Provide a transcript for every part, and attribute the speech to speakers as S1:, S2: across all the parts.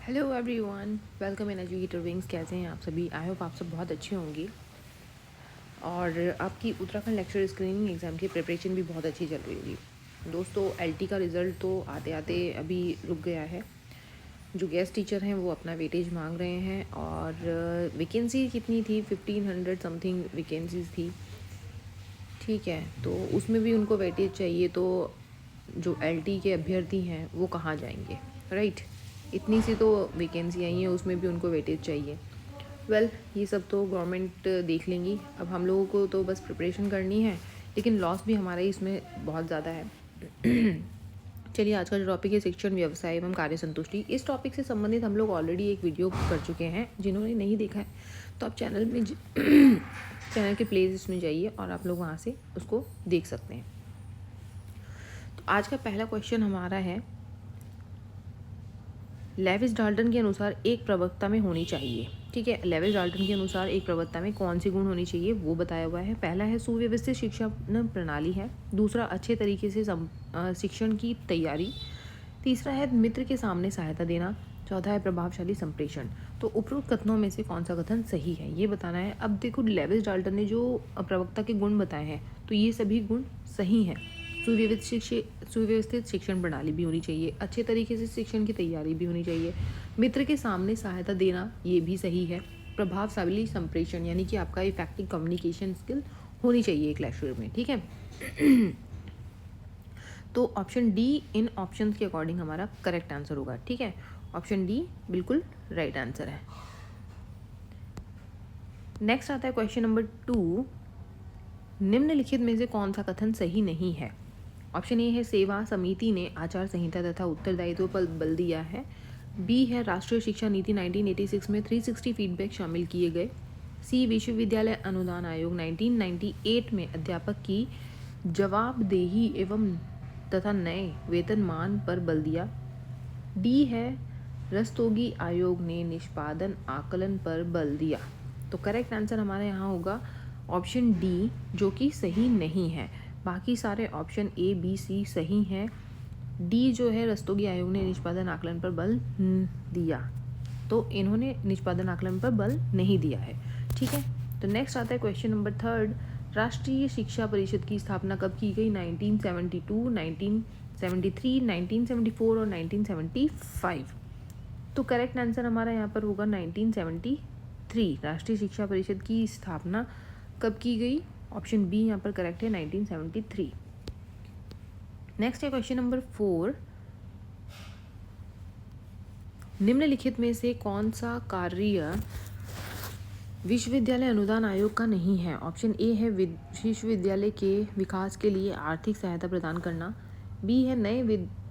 S1: Hello everyone, welcome in educator wings. कैसे हैं आप सभी? आई होप आप सब बहुत अच्छे होंगे और आपकी उत्तराखंड लेक्चर स्क्रीनिंग एग्ज़ाम की प्रिपरेशन भी बहुत अच्छी चल रही होगी। दोस्तों, एलटी का रिज़ल्ट तो आते आते अभी रुक गया है। जो गेस्ट टीचर हैं वो अपना वेटेज मांग रहे हैं और वैकेंसी कितनी थी? 1500 समथिंग वैकेंसीज़ थी। ठीक है, तो उसमें भी उनको वेटेज चाहिए, तो जो एलटी के अभ्यर्थी हैं वो कहाँ जाएंगे, राइट? इतनी सी तो वैकेंसी आई है, उसमें भी उनको वेटेज चाहिए। वेल, ये सब तो गवर्नमेंट देख लेंगी। अब हम लोगों को तो बस प्रिपरेशन करनी है, लेकिन लॉस भी हमारा ही इसमें बहुत ज़्यादा है। चलिए, आज का जो टॉपिक है शिक्षण व्यवसाय एवं कार्य संतुष्टि, इस टॉपिक से संबंधित हम लोग ऑलरेडी एक वीडियो कर चुके हैं। जिन्होंने नहीं देखा है तो आप चैनल में चैनल के प्लेलिस्ट में जाइए और आप लोग वहाँ से उसको देख सकते हैं। तो आज का पहला क्वेश्चन हमारा है, लेविस डाल्टन के अनुसार एक प्रवक्ता में होनी चाहिए। ठीक है, लेविस डाल्टन के अनुसार एक प्रवक्ता में कौन सी गुण होनी चाहिए वो बताया हुआ है। पहला है सुव्यवस्थित शिक्षा प्रणाली है। दूसरा, अच्छे तरीके से शिक्षण की तैयारी। तीसरा है मित्र के सामने सहायता देना। चौथा है प्रभावशाली संप्रेषण। तो उपरोक्त कथनों में से कौन सा कथन सही है ये बताना है। अब देखो, लेविस डाल्टन ने जो प्रवक्ता के गुण बताए हैं तो ये सभी गुण सही हैं। सुव्यवस्थित शिक्षण प्रणाली भी होनी चाहिए, अच्छे तरीके से शिक्षण की तैयारी भी होनी चाहिए, मित्र के सामने सहायता देना ये भी सही है, प्रभावशाली संप्रेषण यानी कि आपका इफेक्टिव कम्युनिकेशन स्किल होनी चाहिए एक लेक्चर में। ठीक है, तो ऑप्शन डी इन ऑप्शन के अकॉर्डिंग हमारा करेक्ट आंसर होगा। ठीक है, ऑप्शन डी बिल्कुल राइट आंसर है। नेक्स्ट आता है क्वेश्चन नंबर 2, निम्नलिखित में से कौन सा कथन सही नहीं है? ऑप्शन ए है सेवा समिति ने आचार संहिता तथा उत्तरदायित्व पर बल दिया है। बी है राष्ट्रीय शिक्षा नीति 1986 में 360 फीडबैक शामिल किए गए। सी विश्वविद्यालय अनुदान आयोग 1998 में अध्यापक की जवाबदेही एवं तथा नए वेतनमान पर बल दिया। डी है रस्तोगी आयोग ने निष्पादन आकलन पर बल दिया। तो करेक्ट आंसर हमारा यहाँ होगा ऑप्शन डी, जो कि सही नहीं है। बाकी सारे ऑप्शन ए बी सी सही हैं। डी जो है रस्तोगी आयोग ने निष्पादन आकलन पर बल दिया, तो इन्होंने निष्पादन आकलन पर बल नहीं दिया है। ठीक है, तो नेक्स्ट आता है क्वेश्चन नंबर 3, राष्ट्रीय शिक्षा परिषद की स्थापना कब की गई? 1972, 1973, 1974 और 1975। तो करेक्ट आंसर हमारा यहाँ पर होगा 1973। राष्ट्रीय शिक्षा परिषद की स्थापना कब की गई? ऑप्शन बी यहाँ पर करेक्ट है, 1973। नेक्स्ट है क्वेश्चन नंबर 4, निम्नलिखित में से कौन सा कार्य विश्वविद्यालय अनुदान आयोग का नहीं है? ऑप्शन ए है विश्वविद्यालय के विकास के लिए आर्थिक सहायता प्रदान करना। बी है नए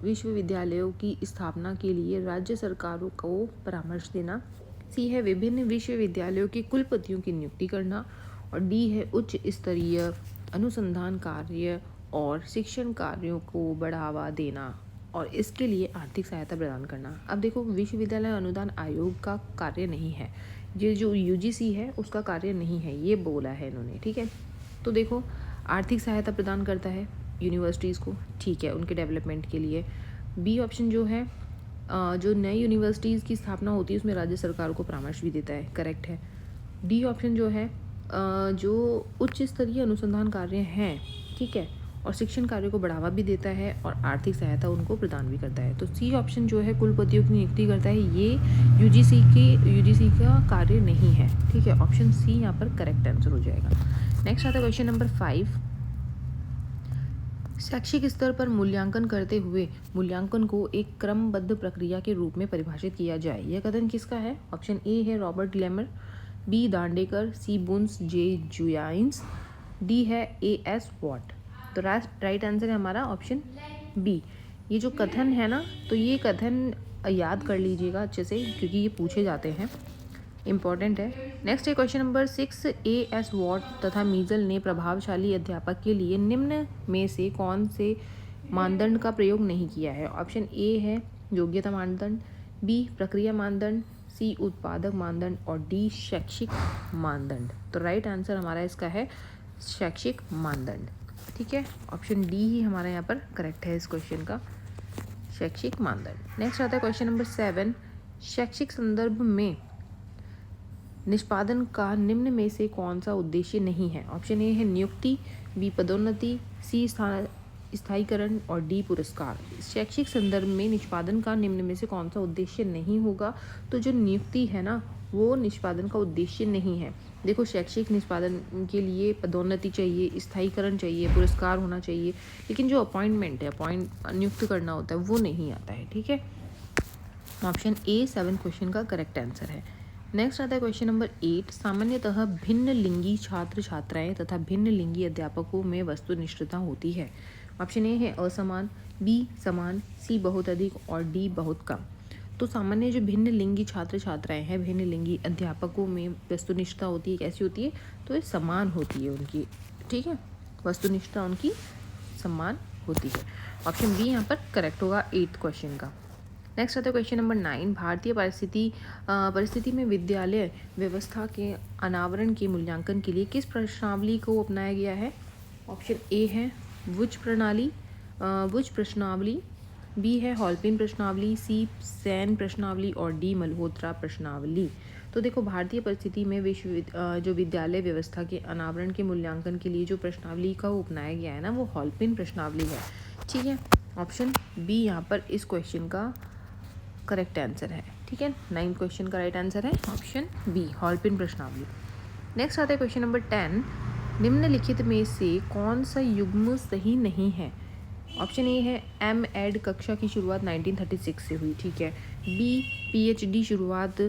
S1: विश्वविद्यालयों की स्थापना के लिए राज्य सरकारों को परामर्श देना। सी है विभिन्न विश्वविद्यालयों के कुलपतियों की नियुक्ति करना। और डी है उच्च स्तरीय अनुसंधान कार्य और शिक्षण कार्यों को बढ़ावा देना और इसके लिए आर्थिक सहायता प्रदान करना। अब देखो, विश्वविद्यालय अनुदान आयोग का कार्य नहीं है, ये जो यूजीसी है उसका कार्य नहीं है, ये बोला है इन्होंने। ठीक है, तो देखो, आर्थिक सहायता प्रदान करता है यूनिवर्सिटीज़ को, ठीक है, उनके डेवलपमेंट के लिए। बी ऑप्शन जो है, जो नई यूनिवर्सिटीज़ की स्थापना होती है उसमें राज्य सरकारों को परामर्श भी देता है, करेक्ट है। डी ऑप्शन जो है, जो उच्च स्तरीय अनुसंधान कार्य हैं, ठीक है, और शिक्षण कार्यों को बढ़ावा भी देता है और आर्थिक सहायता उनको प्रदान भी करता है। तो सी ऑप्शन जो है कुलपतियों की नियुक्ति करता है, ये यूजीसी का कार्य नहीं है। ठीक है, ऑप्शन सी यहाँ पर करेक्ट आंसर हो जाएगा। नेक्स्ट आता है क्वेश्चन नंबर 5, शैक्षिक स्तर पर मूल्यांकन करते हुए मूल्यांकन को एक क्रमबद्ध प्रक्रिया के रूप में परिभाषित किया जाए, यह कथन किसका है? ऑप्शन ए है रॉबर्ट ग्लैमर, बी दांडेकर, सी बुन्स जे जुयाइंस, डी है ए एस वॉट। तो राइट आंसर है हमारा ऑप्शन बी। ये जो कथन है ना, तो ये कथन याद कर लीजिएगा अच्छे से क्योंकि ये पूछे जाते हैं, इम्पॉर्टेंट है। नेक्स्ट है question number 6, A S what तथा मीजल ने प्रभावशाली अध्यापक के लिए निम्न में से कौन से मानदंड का प्रयोग नहीं किया है? ऑप्शन ए है योग्यता मानदंड, बी प्रक्रिया मानदंड, सी उत्पादक मानदंड और डी शैक्षिक मानदंड। तो राइट आंसर हमारा इसका है शैक्षिक मानदंड। ठीक है, ऑप्शन डी ही हमारा यहाँ पर करेक्ट है इस क्वेश्चन का, शैक्षिक मानदंड। नेक्स्ट आता है क्वेश्चन नंबर 7, शैक्षिक संदर्भ में निष्पादन का निम्न में से कौन सा उद्देश्य नहीं है? ऑप्शन ए है नियुक्ति, बी पदोन्नति, सी स्थायीकरण और डी पुरस्कार। शैक्षिक संदर्भ में निष्पादन का निम्न में से कौन सा उद्देश्य नहीं होगा? तो जो नियुक्ति है ना, वो निष्पादन का उद्देश्य नहीं है। देखो, शैक्षिक निष्पादन के लिए पदोन्नति चाहिए, स्थायीकरण चाहिए, पुरस्कार होना चाहिए, लेकिन जो अपॉइंटमेंट है, नियुक्त करना होता है, वो नहीं आता है। ठीक है, ऑप्शन ए 7 क्वेश्चन का करेक्ट आंसर है। नेक्स्ट आता है क्वेश्चन नंबर 8। सामान्यतः भिन्न लिंगी छात्र छात्राएं तथा भिन्न लिंगी अध्यापकों में वस्तुनिष्ठता होती है। ऑप्शन ए है असमान, बी समान, सी बहुत अधिक और डी बहुत कम। तो सामान्य जो भिन्न लिंगी छात्र छात्राएं हैं, भिन्न लिंगी अध्यापकों में वस्तुनिष्ठता होती है, कैसी होती है? तो ये समान होती है उनकी। ठीक है, वस्तुनिष्ठता उनकी समान होती है। ऑप्शन बी यहाँ पर करेक्ट होगा 8th क्वेश्चन का। नेक्स्ट आता है क्वेश्चन नंबर 9। भारतीय परिस्थिति में विद्यालय व्यवस्था के अनावरण के मूल्यांकन के लिए किस प्रश्नावली को अपनाया गया है? ऑप्शन ए है वुज प्रश्नावली, बी है हॉलपिन प्रश्नावली, सी सैन प्रश्नावली और डी मल्होत्रा प्रश्नावली। तो देखो, भारतीय परिस्थिति में जो विद्यालय व्यवस्था के अनावरण के मूल्यांकन के लिए जो प्रश्नावली का अपनाया गया है ना, वो हॉलपिन प्रश्नावली है। ठीक है, ऑप्शन बी यहाँ पर इस क्वेश्चन का करेक्ट आंसर है। ठीक है, 9th क्वेश्चन का राइट आंसर है ऑप्शन बी, हॉलपिन प्रश्नावली। नेक्स्ट आता है क्वेश्चन नंबर 10। निम्नलिखित में से कौन सा युग्म सही नहीं है? ऑप्शन ए है एम.एड कक्षा की शुरुआत 1936 से हुई। ठीक है, बी पीएचडी शुरुआत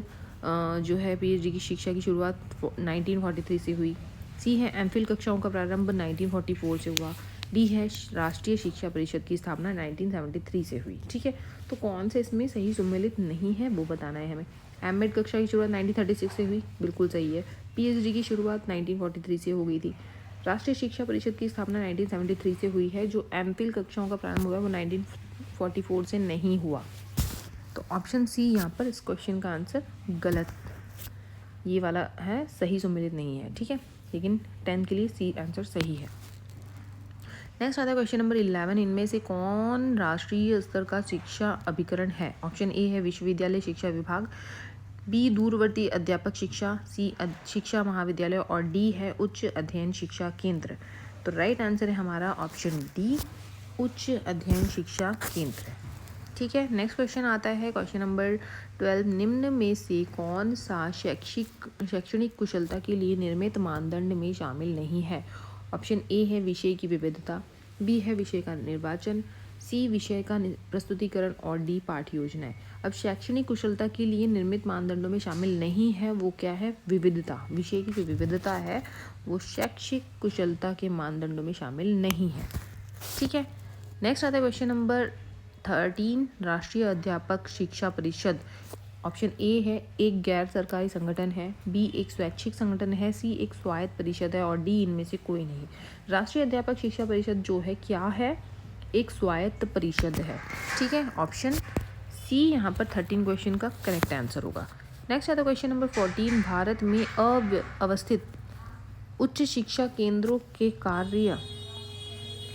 S1: जो है पीएचडी की शिक्षा की शुरुआत 1943 से हुई। सी है एमफिल कक्षाओं का प्रारंभ 1944 से हुआ। डी है राष्ट्रीय शिक्षा परिषद की स्थापना 1973 से हुई। ठीक है, तो कौन से इसमें सही सम्मिलित नहीं है वो बताना है हमें। एम.एड कक्षा की शुरुआत 1936 से हुई, बिल्कुल सही है। पीएचडी की शुरुआत 1943 से हो गई थी। राष्ट्रीय शिक्षा परिषद की स्थापना 1973 से हुई है। जो एमफिल कक्षाओं का प्रारंभ हुआ वो 1944 से नहीं हुआ। तो ऑप्शन सी यहाँ पर इस क्वेश्चन का आंसर गलत, ये वाला है, सही सम्मिलित नहीं है। ठीक है, लेकिन 10 के लिए सी आंसर सही है। नेक्स्ट आता है क्वेश्चन नंबर 11। इनमें से कौन राष्ट्रीय स्तर का शिक्षा अभिकरण है? ऑप्शन ए है विश्वविद्यालय शिक्षा विभाग, बी दूरवर्ती अध्यापक शिक्षा, सी शिक्षा महाविद्यालय और डी है उच्च अध्ययन शिक्षा केंद्र। तो राइट आंसर है हमारा ऑप्शन डी, उच्च अध्ययन शिक्षा केंद्र। ठीक है, नेक्स्ट क्वेश्चन आता है क्वेश्चन नंबर 12। निम्न में से कौन सा शैक्षणिक कुशलता के लिए निर्मित मानदंड में शामिल नहीं है? ऑप्शन ए है विषय की विविधता, बी है विषय का निर्वाचन, सी विषय का प्रस्तुतिकरण और डी पाठ योजनाएं। अब शैक्षणिक कुशलता के लिए निर्मित मानदंडों में शामिल नहीं है वो क्या है? विविधता। विषय की जो विविधता है वो शैक्षिक कुशलता के मानदंडों में शामिल नहीं है। ठीक है, नेक्स्ट आता है क्वेश्चन नंबर 13। राष्ट्रीय अध्यापक शिक्षा परिषद ऑप्शन ए है एक गैर सरकारी संगठन है, बी एक स्वैच्छिक संगठन है, सी एक स्वायत्त परिषद है और डी इनमें से कोई नहीं। राष्ट्रीय अध्यापक शिक्षा परिषद जो है क्या है? एक स्वायत्त परिषद है। ठीक है, ऑप्शन सी यहाँ पर 13 क्वेश्चन का करेक्ट आंसर होगा। नेक्स्ट आता है क्वेश्चन नंबर 14। भारत में अवस्थित उच्च शिक्षा केंद्रों के कार्य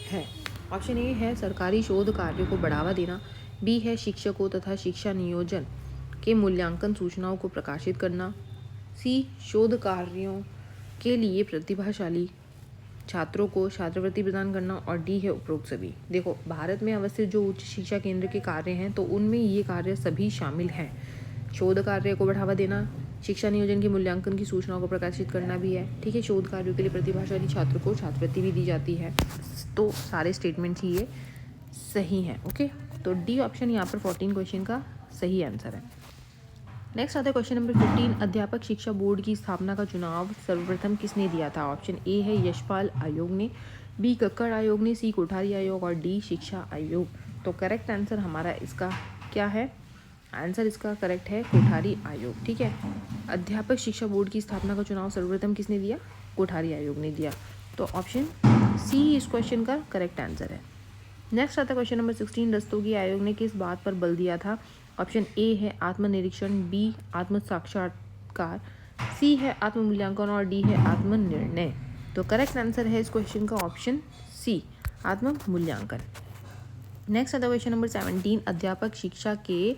S1: है। ऑप्शन ए है सरकारी शोध कार्यों को बढ़ावा देना, बी है शिक्षकों तथा शिक्षा नियोजन के मूल्यांकन सूचनाओं को प्रकाशित करना, सी शोध कार्यों के लिए प्रतिभाशाली छात्रों को छात्रवृत्ति प्रदान करना और डी है उपरोक्त सभी। देखो, भारत में अवस्थित जो उच्च शिक्षा केंद्र के कार्य हैं तो उनमें ये कार्य सभी शामिल हैं। शोध कार्य को बढ़ावा देना, शिक्षा नियोजन के मूल्यांकन की सूचनाओं को प्रकाशित करना भी है। ठीक है, शोध कार्यों के लिए प्रतिभाशाली छात्रों को छात्रवृत्ति भी दी जाती है। तो सारे स्टेटमेंट्स ही ये सही हैं। ओके, तो डी ऑप्शन यहाँ पर 14 क्वेश्चन का सही आंसर है। नेक्स्ट आता है क्वेश्चन नंबर 15। अध्यापक शिक्षा बोर्ड की स्थापना का चुनाव सर्वप्रथम किसने दिया था? ऑप्शन ए है यशपाल आयोग ने, बी कक्कड़ आयोग ने, सी कोठारी आयोग और डी शिक्षा आयोग। तो करेक्ट आंसर हमारा इसका क्या है? आंसर इसका करेक्ट है कोठारी आयोग। ठीक है, अध्यापक शिक्षा बोर्ड की स्थापना का चुनाव सर्वप्रथम किसने दिया? कोठारी आयोग ने दिया। तो ऑप्शन सी इस क्वेश्चन का करेक्ट आंसर है। नेक्स्ट आता है क्वेश्चन नंबर 16। रस्तोगी आयोग ने किस बात पर बल दिया था? ऑप्शन ए है आत्मनिरीक्षण, बी आत्म साक्षात्कार, सी है आत्म मूल्यांकन और डी है आत्म निर्णय। तो करेक्ट आंसर है इस क्वेश्चन का ऑप्शन सी, आत्म मूल्यांकन। नेक्स्ट आता है क्वेश्चन नंबर 17। अध्यापक शिक्षा के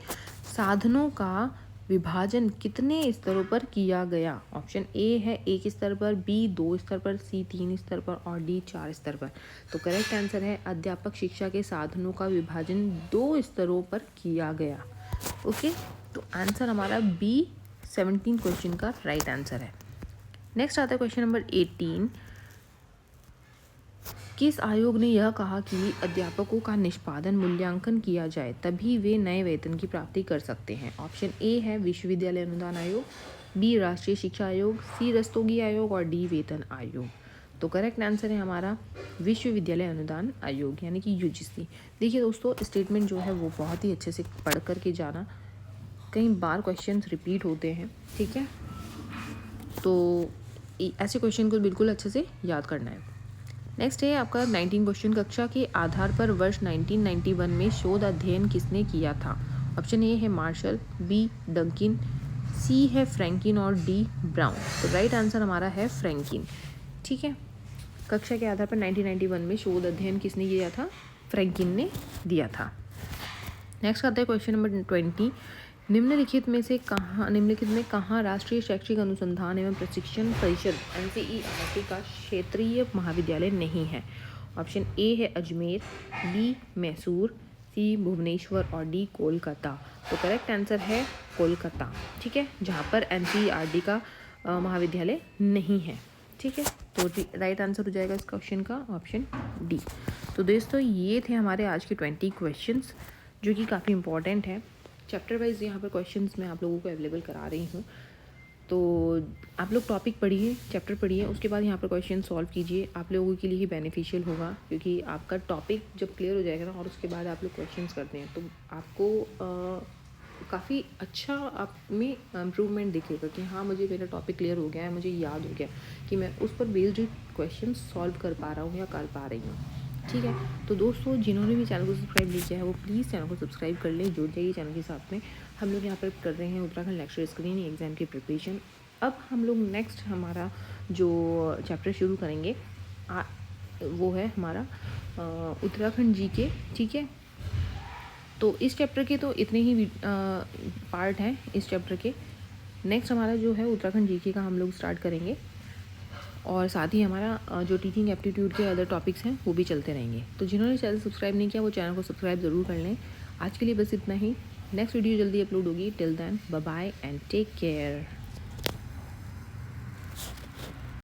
S1: साधनों का विभाजन कितने स्तरों पर किया गया? ऑप्शन ए है 1 स्तर पर, बी 2 स्तर पर, सी 3 स्तर पर और डी 4 स्तर पर। तो करेक्ट आंसर है अध्यापक शिक्षा के साधनों का विभाजन 2 स्तरों पर किया गया। ओके, तो आंसर हमारा बी 17 क्वेश्चन का राइट आंसर है। नेक्स्ट आता है क्वेश्चन नंबर 18। किस आयोग ने यह कहा कि अध्यापकों का निष्पादन मूल्यांकन किया जाए तभी वे नए वेतन की प्राप्ति कर सकते हैं? ऑप्शन ए है विश्वविद्यालय अनुदान आयोग, बी राष्ट्रीय शिक्षा आयोग, सी रस्तोगी आयोग और डी वेतन आयोग। तो करेक्ट आंसर है हमारा विश्वविद्यालय अनुदान आयोग यानी कि यूजीसी। देखिए दोस्तों, स्टेटमेंट जो है वो बहुत ही अच्छे से पढ़ करके जाना, कई बार क्वेश्चंस रिपीट होते हैं, ठीक है, तो ऐसे क्वेश्चन को बिल्कुल अच्छे से याद करना है। नेक्स्ट है आपका 19 क्वेश्चन। कक्षा के आधार पर वर्ष 1991 में शोध अध्ययन किसने किया था? ऑप्शन ए है मार्शल, बी डंकिन, सी है फ्रैंकिन और डी ब्राउन। तो राइट आंसर हमारा है फ्रैंकिन, ठीक है। कक्षा के आधार पर 1991 में शोध अध्ययन किसने किया था? फ्रैंकिन ने दिया था। नेक्स्ट आता है क्वेश्चन नंबर 20। निम्नलिखित में कहाँ राष्ट्रीय शैक्षिक अनुसंधान एवं प्रशिक्षण परिषद NCERT का क्षेत्रीय महाविद्यालय नहीं है? ऑप्शन ए है अजमेर, बी मैसूर, सी भुवनेश्वर और डी कोलकाता। तो करेक्ट आंसर है कोलकाता, ठीक है, जहाँ पर NCERT का महाविद्यालय नहीं है, ठीक है। तो राइट आंसर हो जाएगा इस क्वेश्चन का ऑप्शन डी। तो दोस्तों ये थे हमारे आज के 20 क्वेश्चंस जो कि काफ़ी इंपॉर्टेंट है। चैप्टर वाइज यहाँ पर क्वेश्चंस मैं आप लोगों को अवेलेबल करा रही हूँ, तो आप लोग टॉपिक पढ़िए, चैप्टर पढ़िए, उसके बाद यहाँ पर क्वेश्चन सॉल्व कीजिए। आप लोगों के लिए ही बेनिफिशियल होगा, क्योंकि आपका टॉपिक जब क्लियर हो जाएगा ना और उसके बाद आप लोग क्वेश्चंस करते हैं तो आपको काफ़ी अच्छा आप में इम्प्रूवमेंट दिखेगा कि हाँ मुझे मेरा टॉपिक क्लियर हो गया है, मुझे याद हो गया कि मैं उस पर बेस्ड क्वेश्चन सॉल्व कर पा रहा हूँ या कर पा रही हूँ, ठीक है। तो दोस्तों जिन्होंने भी चैनल को सब्सक्राइब नहीं किया है वो प्लीज़ चैनल को सब्सक्राइब कर लें, जुड़ जाइए चैनल के साथ में। हम लोग यहाँ पर कर रहे हैं उत्तराखंड लेक्चर स्क्रीनिंग एग्ज़ाम की प्रिपरेशन। अब हम लोग नेक्स्ट हमारा जो चैप्टर शुरू करेंगे वो है हमारा उत्तराखंड जीके, ठीक है। तो इस चैप्टर के तो इतने ही पार्ट हैं इस चैप्टर के। नेक्स्ट हमारा जो है उत्तराखंड जीके का हम लोग स्टार्ट करेंगे और साथ ही हमारा जो टीचिंग एप्टीट्यूड के अदर टॉपिक्स हैं वो भी चलते रहेंगे। तो जिन्होंने चैनल सब्सक्राइब नहीं किया वो चैनल को सब्सक्राइब ज़रूर कर लें। आज के लिए बस इतना ही, नेक्स्ट वीडियो जल्दी अपलोड होगी। Till then bye bye and take care.